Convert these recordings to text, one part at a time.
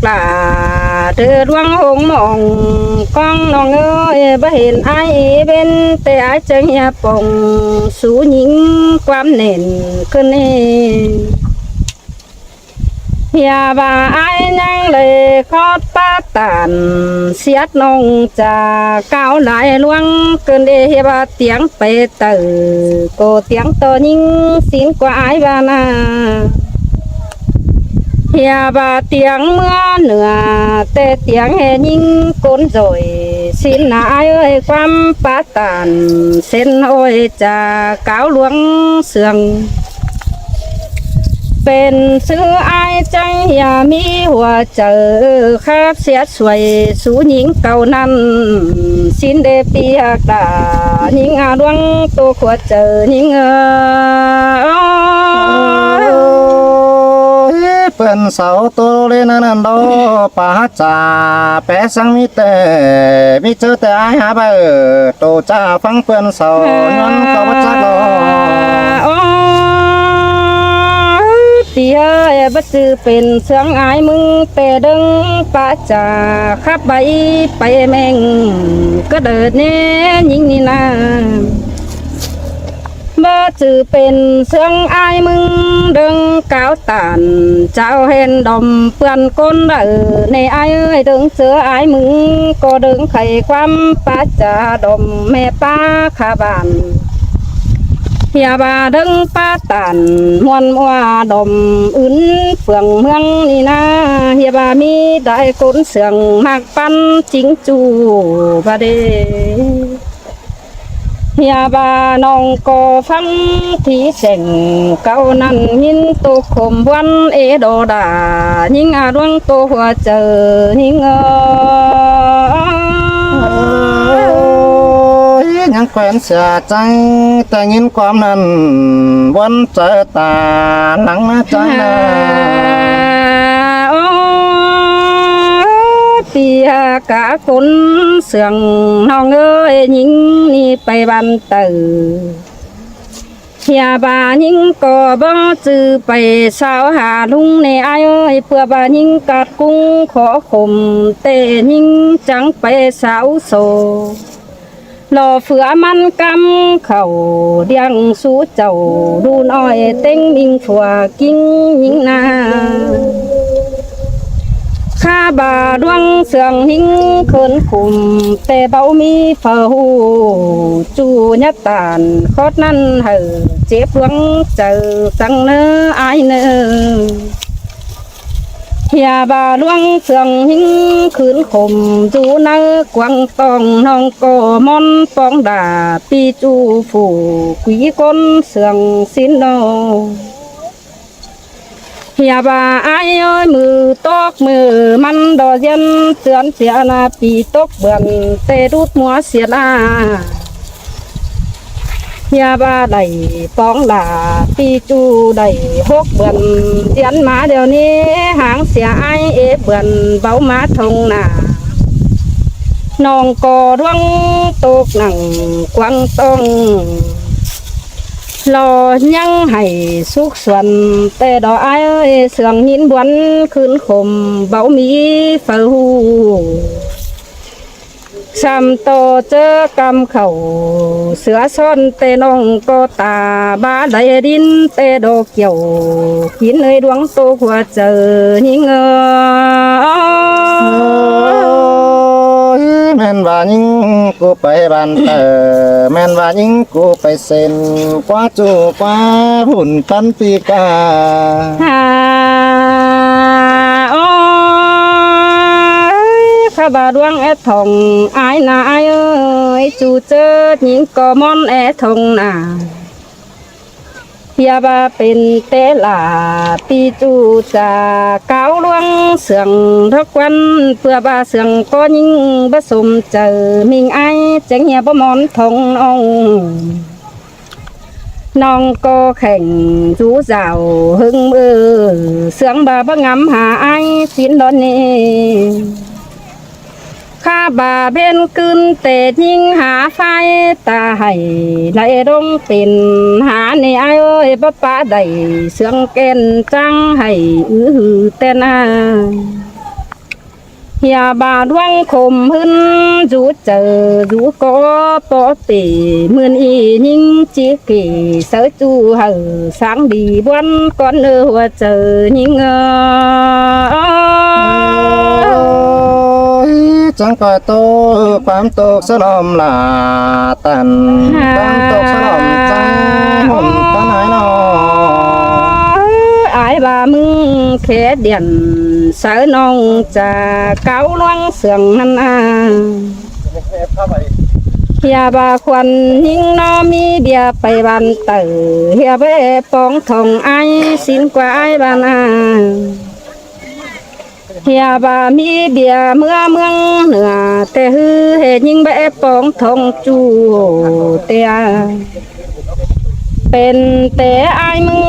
กลาเธอดวงหงมองกองน้องเอ้ยบ่เห็นไอ้เป็นแต่ไอ้จะเหียปงสู้หญิงความเน่นขึ้นนี่อย่าบ่าไอ้ยังเลยคอดป้าตานเสียดน้องจากก้าวหลายลวงเกินเดียบ่าเตียงไปตื่โกเตียงตัวยิ่งสิงกว่าไอ้บ้านาอย่าบ่าเตียงเมื่อเหนือแต่เตียงแห่ยิ่งก้นจ่อยสินนายเอ้ยความป้าตานเส้นโอ้ยจากก้าวหลวงเสื่องเป็นซื้อไอ้จังอย่ามีหัวเจอครับเสียสวยสู้หญิงเก่านั้นสินเดปียกาหญิงอาดวงตัวขวดเจอหญิงเป็นเสาตัวเล่นนั่นดอป่าจ่าแปะสังมิเตมิเจอแต่ไอ้หาไปโตจ้าฟังเป็นเสาย้อนก็วัดจักรเตียบัดจือเป็นเสียงอายมึงแต่ดึงป้าจ่าขับใบไปแมงก็เดินเน่ยิงนี่นาบัดจือเป็นเสียงอายมึงดึงก้าวตานเจ้าเห็นดมเปื่อนก้นในอายเอ้ยดึงเสืออายมึงก็ดึงไข่ความป้าจ่าดมแม่ป้าขาบานอย่าบ่าดึงป้าตันมวนมัวดมอื่นเฟืองเมืองนี่นะอย่าบ่ามีได้คนเสืองมากปันจิงจูบาเดอย่าบ่าน้องก็ฟังที่เสียงเก่านั้นยินตุคมวันเอโดดายิงอาดวงตัวหัวเจอยิงยังแขวนเสียใจแต่ยินความนั้นวันเจอตาหลังใจนาเตียกะคนเสื่องน้องเอ้ยยิงนี่ไปบันตื่อย่าบ่ายิงก็บ่จือไปสาวหาลุงในอายเอ้ยเพื่อบ่ายิงกัดกุ้งขอข่มเตยิงจังไปสาวโซรอเฟือมันกำเข่าเดียงสู้เจ้าดูน้อยเต็งมิงผัวกิ้งยิงนาข้าบาดวงเสื่องหิงเขินขุมแต่เบามีเฝ้าจูยัดตานคอดนั่นเหอเจ็บหวงเจอสังเนื้ออายเนื้ออย่าบ่าลวงเสื่องหิงขืนข่มจูเนื้อกวางตองน้องก็มอนปองด่าปีจูฝูกุยก้นเสื่องสินโนอย่าบ่าไอ้เอ้ยมือตกมือมันดอเย็นเตือนเสียนาปีตกเบื่อนเตรูดหัวเสียลาอย่าบ่าได้ปองด่าปีจูได้หกเบื่อนเตียนมาเดี๋ยวนี้หางเสียไอเบื่อนเบามาทงหน้าน้องก็ร่วงตกหนังกวางต้องรอยังให้สุขส่วนแต่ดอกไอ้เสื่องหินบวนคืนข่มเบามีเฝ้าซ้ำโตเจอกำเข่าเสือซ่อนแต่น้องก็ตาบาไหลดินแต่ดอกเกี่ยวหินเลยดวงโตหัวเจอหิงแม่นว่ายิงกูไปบ้านแม่นว่ายิงกูไปเซ็นกว่าจูกว่าหุ่นตันปีกาข้าบาดวงทองอายนาเอ้ยจูเจอหญิงก็มอนทองนาอย่าบ่าเป็นเตลาปีจูจากเก้าลวงเสื่องทุกวันเพื่อบ่าเสื่องก็ยิ่งผสมเจอมิงไอเจังเหียบ่มอนทองน้องก็แข่งจูเจ้าหึงมือเสื่องบ่าบ่งำหาไอสินดอนนี้ข้าบ่าเบนกึนแต่ยิงหาไฟตาให้ไหลรงเป็นหาในไอ้เอ้ยป้าป้าได้เสียงแก่นจังให้แต่นา อย่าบาดวังคมหึนจูเจอจูก็ปอปีเหมือนอีนิ่งจีกี่เสือจูหึsáng đi buôn con nơ chờ những chẳng coi tô quám tô sơ lom là tàn quám tô sơ lom chẳng hồn có nói nó ai bà mừng khé điện sở nông trà cáo loang sườn năn à hiệp bà khoan những nó mi bia bay bàn tử hiệp bé bóng thòng ai xin qua ai bàn à hiệp bà mi bia mưa mương nửa tê hư hệ những bé bóng thòng chu tê àเป็นแต่ไอ้มึง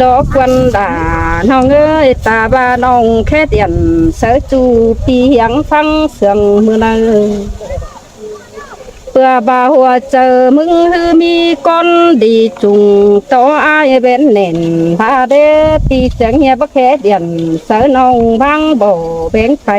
ดอกควันด่าน้องเอ้ยตาบ้าน้องแค่เตียนเสือจูปีเหียงฟังเสียงมือนั้นเพื่อบาหัวเจอมึงฮือมีก้อนดีจุงต่อไอ้เป็นเน่นพาเดตีเสียงเฮียบักแค่เตียนเสือน้องบางบ่แบ่งไป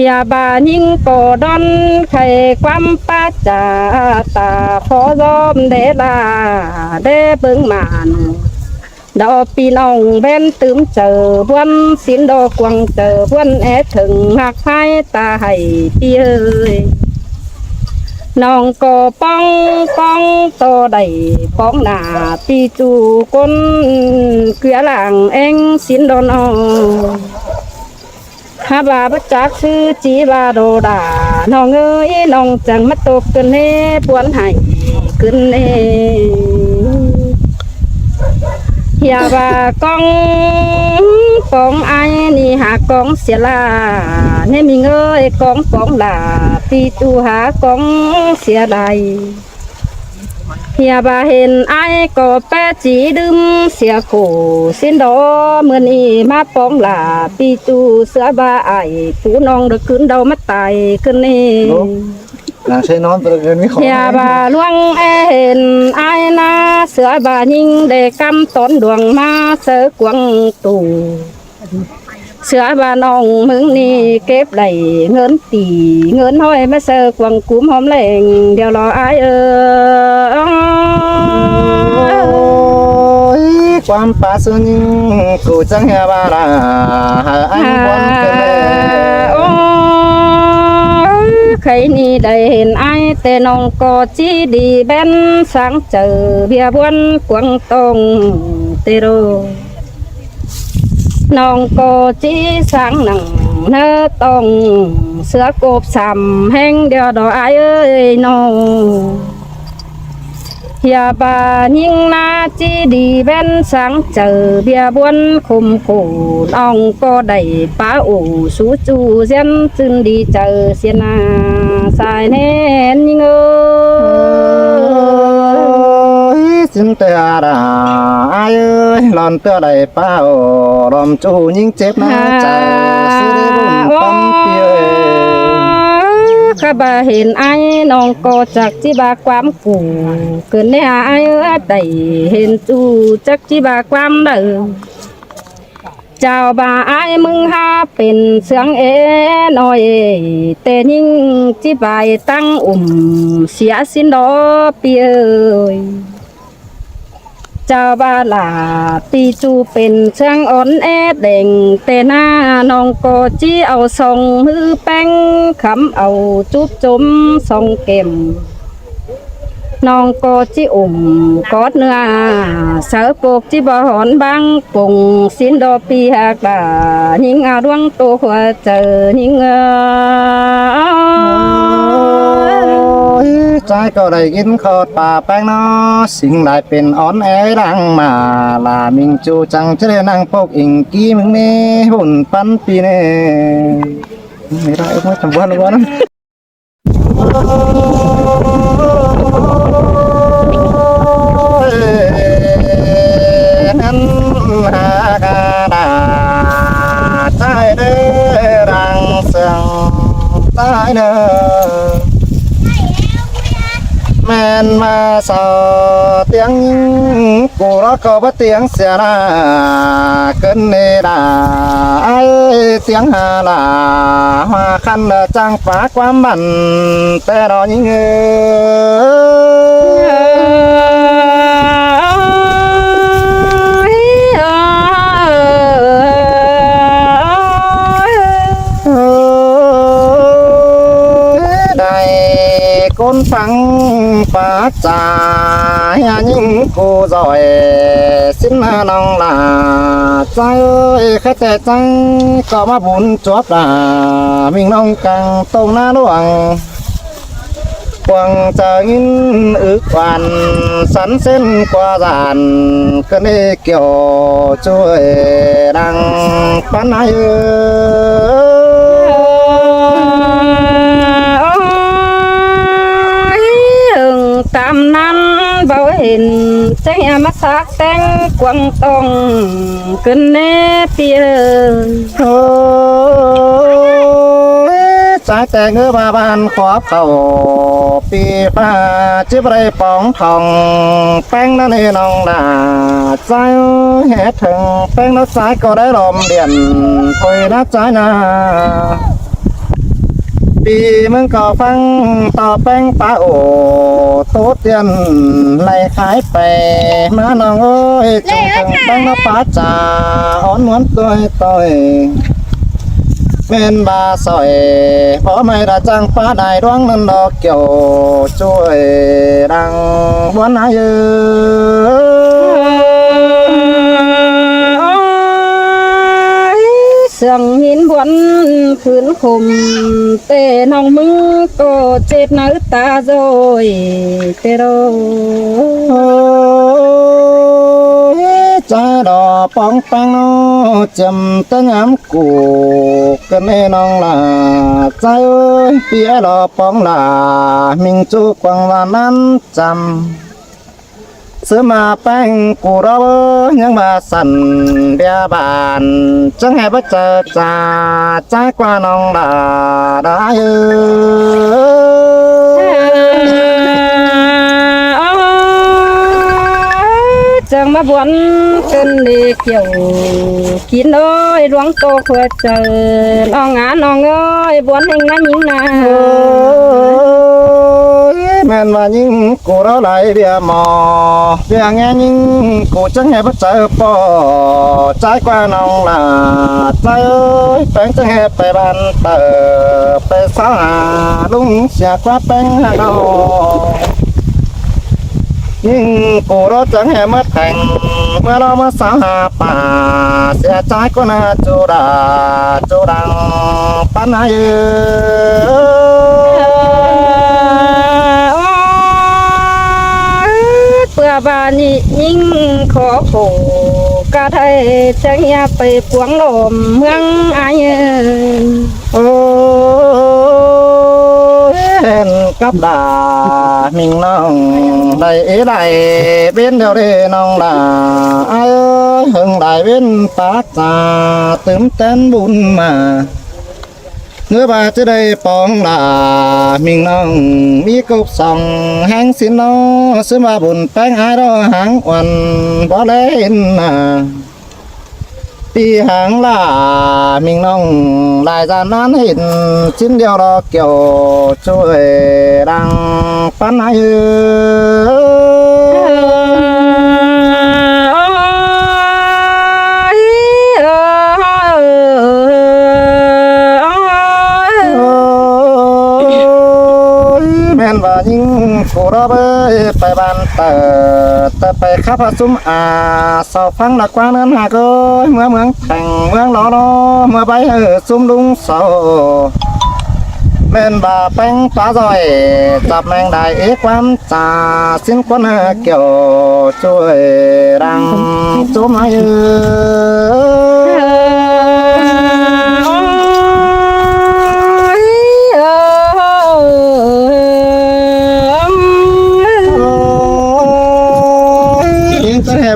อย่าบายิ่งก่อดอนไข่ความป้าจ่าตาพอรอมเดลาเดเบิ่งมานดอกปีน้องเบ้นตื้มเจอบ้วนสินดอกกวางเจอบ้วนแอถึงหักไม้ตาให้ปีเอ้ยน้องก็ป้องโตได้ป้องหน้าปีจูก้นเกลือหลังเอ็งสินดอนอฮาบาบัจักซื้อจีบาโดดาน้องเอ้ยน้องจังมาตกกันเน่ปวนให้ขึ้นเน่อย่าบากองปองไอ้นี่หากองเสียลาเนี่ยมีเงยกองปองลาปีจูหากองเสียใดอย่าบาเห็นไอ้ก็แปะจีดึมเสียโขสิ้นดอเมื่อนี้มาป้องลาปีจูเสือบาไอ้ผู้น้องเด็กขึ้นเดามาตายขึ้นนี่นางใช้นอนตัวเกินไม่ขออย่าบาล่วงเห็นไอ้นาเสือบายิงเด็กกำต้นดวงมาเสือกวงตูเสือบาน้องมึงนี่เก็บไหลเงินตีเงินห้อยมาเสือกวงกุ้มหอมแหลงเดี๋ยวรอไอ้ความป่าสุนกูจังเฮบาลาอันวันเกิดใครนี่ได้เห็นไอ้แต่น้องก็จีดีแบนสังเจอเบียบวนกวงตงเตโรน้องก็จีสังหนังเนื้อตองเสือกบสามแห้งเดียวดอกไอ้เอ้ยน้องอย่าบายิ่งนาจีดีแบนสังเจอเบียบวนคุมขู่น้องก็ได้ป้าอู่สู้จูเสียนจึงดีเจอเสียนาสายแน่นยิ่งสินเตอราไอ้เอ้ยหลอนเตอได้ป้าโอรอมจูยิ่งเจ็บนะใจสุริบุญปั๊มเปียข้าบาเห็นไอ้น้องก็จักจีบาความกูเกินในไอ้ได้เห็นจูจักจีบาความเดิมเจ้าบาไอ้มึงหาเป็นเสียงน้อยแต่ยิ่งจีบายตั้งเสียสินดอเปียเจ้าบาลาปีจูเป็นเชียงอ่อนแอเด่งแต่หน้าน้องก็จีเอาส่งมือแป้งคำเอาจุบจุ่มส่งเก็มน้องก็จีกอดเนื้อเสือปกจีบหอนบางปุ่งสินดอปีหักดายิ่งอาดวงตัวหัวเจอยิ่งใจก็ได้กินข้าวป่าแป้งนอสิ่งใดเป็นอ่อนแอดังมาลามิงจูจังจะได้นั่งปกอิงกี้มึงนี่หุ่นปันปีนี่ไม่ได้ไม่จำวันวันนั้นหากาดาใจเด้รังเสียงใจเด้อแม่นมาสอเตียงกูรอ có có tiếng xe là cơn nê đà ai tiếng hà là hoa khăn trang phá quá mặn te đó những côn phăng phá trà những cô giỏi xin lòng là trai ơi khách tệ trắng có mà bún chóp là mình nông càng tông na luồng quăng chờ những ước hoàn sắn sen qua dàn cơn đê kiểu chuối đang bán ai tam năm bảo hình tránh mắt sắc teng quăng tông cơn nê tia trái tè ngư ba ban khóa khẩu pi pha chiếc đây bóng thòng phanh nó nên nòng là trái hết thường phanh nó trái có đấy lòm điện thôi nó trái na vìมึงก็ฟังต่อแป้งปลาโอโตเตียนไล่ขายไปมาน้องเอ้ยจงถึงแป้งน้ำปลาจ่าอ่อนหวานตัวเป็นบาสอยเพราะไม่ได้จังปลาได้ร้องนั่นดอกเกี่ยวช่วยดังวันอายุเสียงหินบวนขืนคมเตน้องมึงก็เจ็ดน้ำตาโรยเตโรใจดอกปองแป้งจำตั้งย้ำกูกันให้น้องลาใจเอ้ยเปียดอกปองลามิงจูกวังวานั้นจำซื้อมาแป้งกูรอยังมาสั่นเบียบานจังให้บ่เจอจ่าใจกว่าน้องลาได้จังมาบวนกันดีเกี่ยวกินเอ้ยหลวงโตเพื่อเจอน้องน้องเอ้ยบวนแห่งนั้นยิ่งนาแม่นว่ายิ่งกูเราไหลเบียหมอเบียแง่ยิ่งกูจังให้บ่เจอปอใจกว่าน้องลาใจเอ้ยแป้งจังให้ไปบ้านเติบไปสาลุงเสียกว่าแป้งหาดอกยิ่งกูรถจังแห่มาแต่งเมื่อเรามาสาวหาป่าเสียใจก็น่าจูดังปัญหาเยเพื่อบานี้ยิ่งขอโผกาไทยจังอย่าไปปวงลมเมืองอายโอ้เห็นกับดามิงน้องได้ได้เป็นเดียวเด้น้องดาเอ้ยหึงได้เป็นปากตาตื่นเต้นบุญมาเนื้อบาจะได้ปองดามิงน้องมีกุบส่องแห้งสินน้อซื้อมาบุญแป้งหายรอหางวันบ่เล่นนาปีหางล่ามิงน้องลายจานนั้นเห็นชิ้นเดียวรอเกี่ยวช่วยดังปันให้แม่นว่ายิ่งกูรอไปบ้านแต่ไปข้าพซุ้มสอบฟังหลักกว่านั้นหากเมื่อเมืองแข่งเมืองล้อเมื่อไปซุ้มลุงเสาแม่นบ่าแป้งปลาซอยจับแมงได้ความจ่าสิ้นควันเกี่ยวช่วยดังจุ่มให้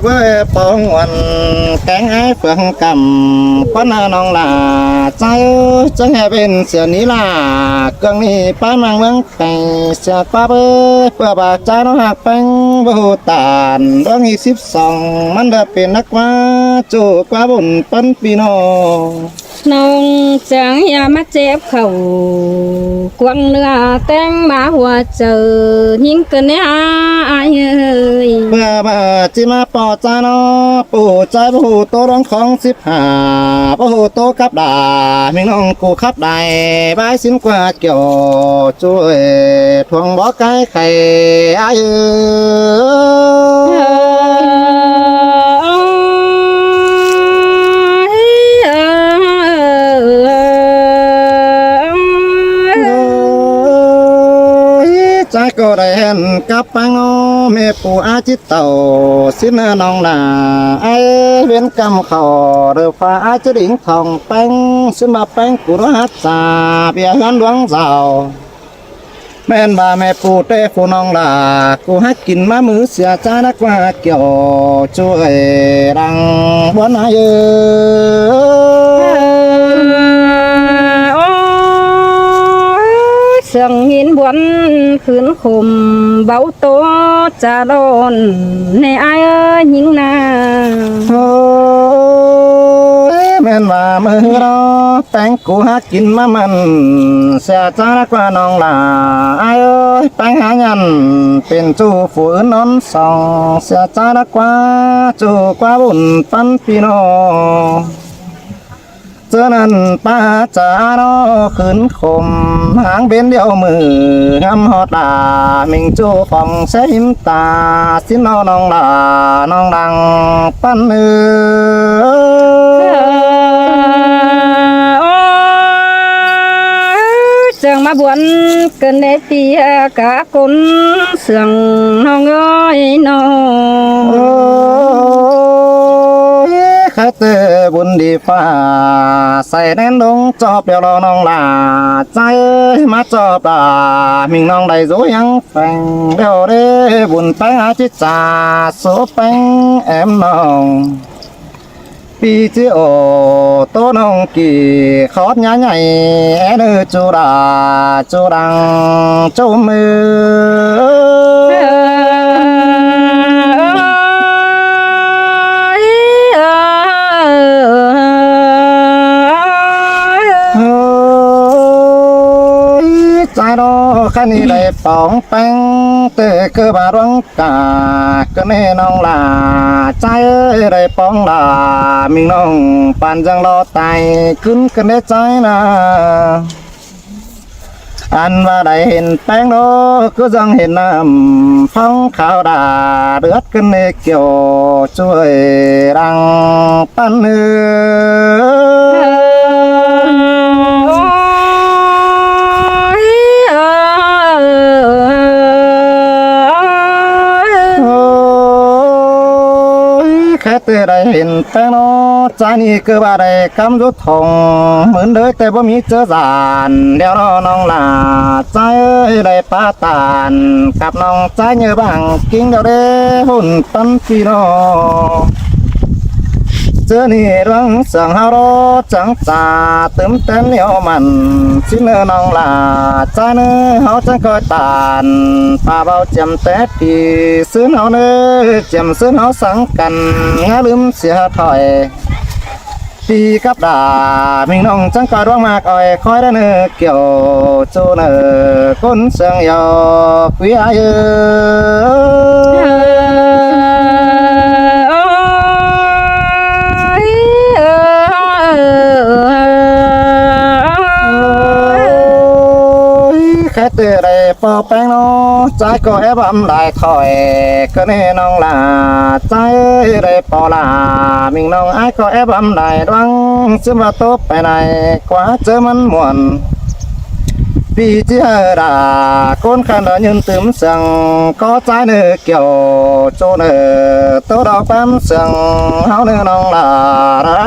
เพื่อปองวันแกงไอ้เฟืองกำป้อนน้องลาใจจังให้เป็นเสียนี้ล่ะเกลืองนี้ป้ามังเมืองไก่เสียป้าเพื่อบากใจน้องหักแป้ง บ่ตานดวงอี12มันได้เป็นนักว่าโจกว่าบุญปันพี่น้อง น้องจังอย่ามาเจ็บเข่า กวางเนื้อแตงมาหัวเจอยิ่งเกินเนี่ยอายเอ้ย เมื่อมาจิมาปอใจเนาะปู่ใจบ่ฮู้โตร้องของ15บ่ฮู้โตกับดามิงน้องกูขับได้บายสินกว่าเกี่ยวช่วยทวงบ่ไกลไข่อายเอ้ย ใจก็ได้เห็นกับปังแม่ปู่อาจิตเต่าสินน้องนาไอเวียนกำเขาเรือฟ้าอาจดิ่งทองแป้งสิมาแป้งกุรหัสจาเบียหันดวงเจ้าแม่นบ่าแม่ปู่เต้ผู้น้องลากูให้กินมามือเสียใจนักว่าเกี่ยวช่วยรังบนอาเยอ เสียงหินบวนขืนขมเบาโตจะโดนในอายเอ้ยยิงนา โอ้ยแม่นว่ามือรอแป้งกูหากินมามันเสียใจนักว่าน้องลาไอ้เอ้ยแป้งหายันเป็นจูฝืนนอนสองเสียใจนักว่าจูกว่าบุญปันพี่น้องเจอนั้นป้าจ๋าเนาะขืนคมหางเบนเดียวมืองำฮอดลามิงจูฟองใช้หิมตาสินน้องลาน้องดังปั้นเอ้ย เสียงมาบวนเกินในเตียกะคนเสียงน้องเอ้ยน้อง โอ้ยข้าเตอบุญดีฟ้าใส่แน่นดงจอบเดียวรอน้องลาใจเอ้ยมาจอบลามิงน้องได้รู้ยังแฝงเดียวเด้บุญไปหาจิตจ่าโสแป้งแอมน้องปีจีโอโตน้องกี่ขอดใหญ่แอเดอจูดาจูดังจูมือ โอ้ยใจรอแค่นี้ได้ปองแป้งเตะเกือบาร้องกาก็แน่น้องลาใจเอ้ยได้ปองลามิงน้องปานจังรอตายขึ้นกันได้ใจนะอันว่าได้เห็นแป้งโนก็จังเห็นน้ำฟ้องขาวดาเดือดกันในเกี่ยวช่วยรังปั้นเนื้แค่เตะได้เห็นแป้งโนใจนี่คือว่าได้กำยุดทงเหมือนเดิมแต่บ่มีเจอจานเดี๋ยวรอน้องลาใจเอ้ยได้ปาตานกับน้องใจเนื้อบางกิ้งเดี๋ยวเด้หุ่นปันพี่น้องเจอนี่รังสังหารจังจ่าเติมเต็มเหนียวมันสิเนื้อน้องลาใจเนื้อเฮาจังคอยตานป่าเบาเจียมแต่ปีซื้อเฮาเนื้อเจียมซื้อเฮาสังกันงาลืมเสียถอยปีกับดามิงน้องจังคอยร้องมากอ้อยคอยได้เนื้อเกี่ยวจูเนื้อก้นเสียงยอกุยอาเยแค่เตะได้ปอแป้งน้อใจก็แอบอำได้ถอยก็แน่น้องลาใจได้ปอลามิงน้องไอ้ก็แอบอำได้รังซึมว่าตบไปไหนกว่าเจอมันม่วนปีที่เฮดาคนขันดยืนตึมเสียงก็ใจเนื้อเกี่ยวโจเนื้อตัวดอกปั๊มเสียงเฮาเนื้อน้องลาได้